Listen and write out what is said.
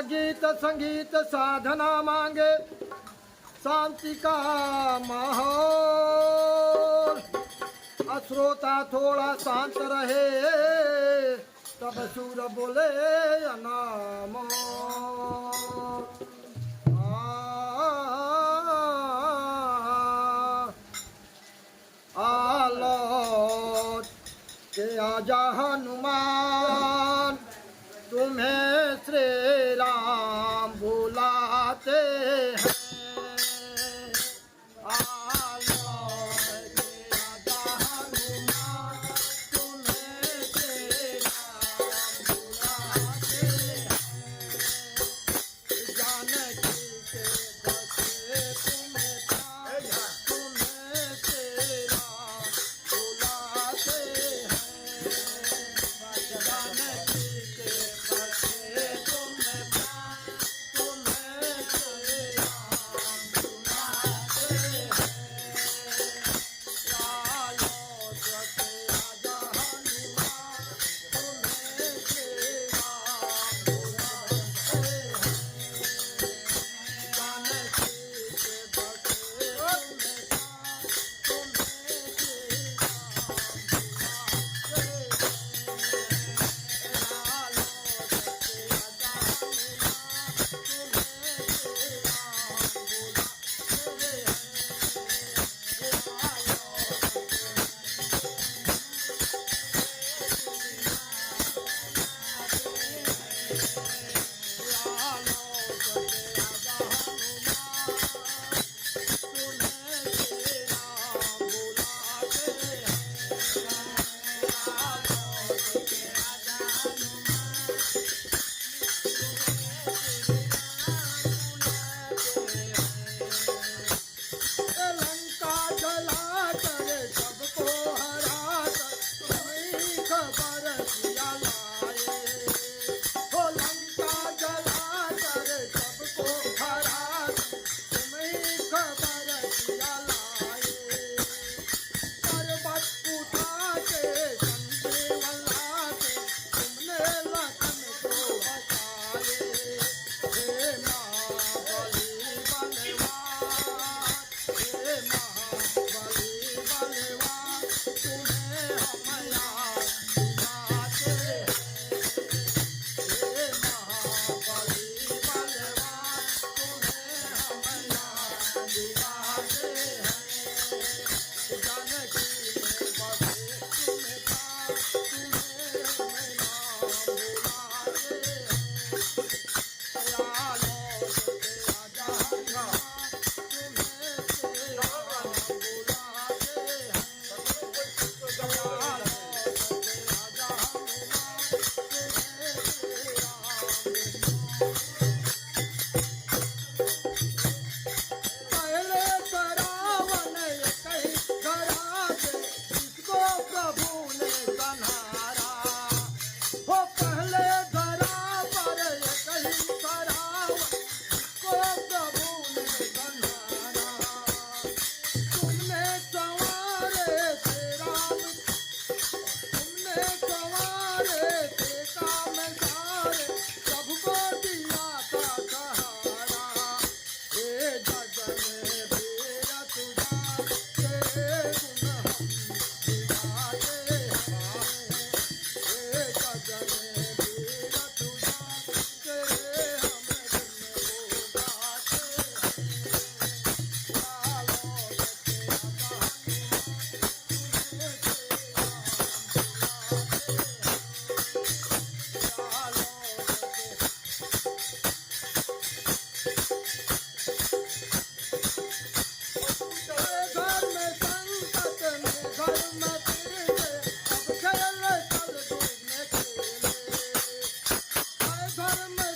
गीत संगीत साधना मांगे शांति का माहौल। अश्रोता थोड़ा शांत रहे तब सूर बोले अनामोल। आलोट के आजा हनुमान तुम्हें श्री राम बुलाते हैं। आलोट के आजा हनुमान तुम्हें श्री राम बुलाते हैं। जानकी के बसे तुम्हें तुम्हें श्री राम बुलाते हैं। जानकी के बसे तुम्हें श्री राम बुलाते हैं। लालो के आजा हनुमान तुम्हें श्री राम बुलाते हैं। जानकी के बसे तुम्हें श्री लंका जला कर सबको हरा कर तुम्हें खबर दिया लाए। हो लंका जला कर सबको हरा कर तुम्हें खबर दिया लाए। पर्वत उठा के संजीवन लाके तुमने लखन को बचाए। हे महाबली बलवान, हे महाबली बलवान तुम्हें हम याद दिलाते हैं। हे महाबली बलवान तुम्हें हम याद दिलाते हैं। जानकी में बसे तुम्हें हम नाम बुलाते हैं। लालो के आजा हनुमान तुम्हें श्री राम बुलाते हैं। लालो के आजा हनुमान तुम्हें श्री राम पहले तो रावण कहीं घराजे इसको प्रभु ने संहारा। हो पहले धरा पर कहीं रावण इसको प्रभु ने संहारा। तुमने संवारे थे राम, तुमने संवारे थे काम सारे सबको दिया था सहारा। हे जगन वीर तुझा तेरे गुण हम दिखाते हैं। हे जगन वीर तुझा तेरे हम गुण गाते हैं। लालो के आजा हनुमान तुम्हें श्री राम बुलाते हैं। लालो घर में संकट में घर में फिरते अब खेल चल दूर में खेले। घर में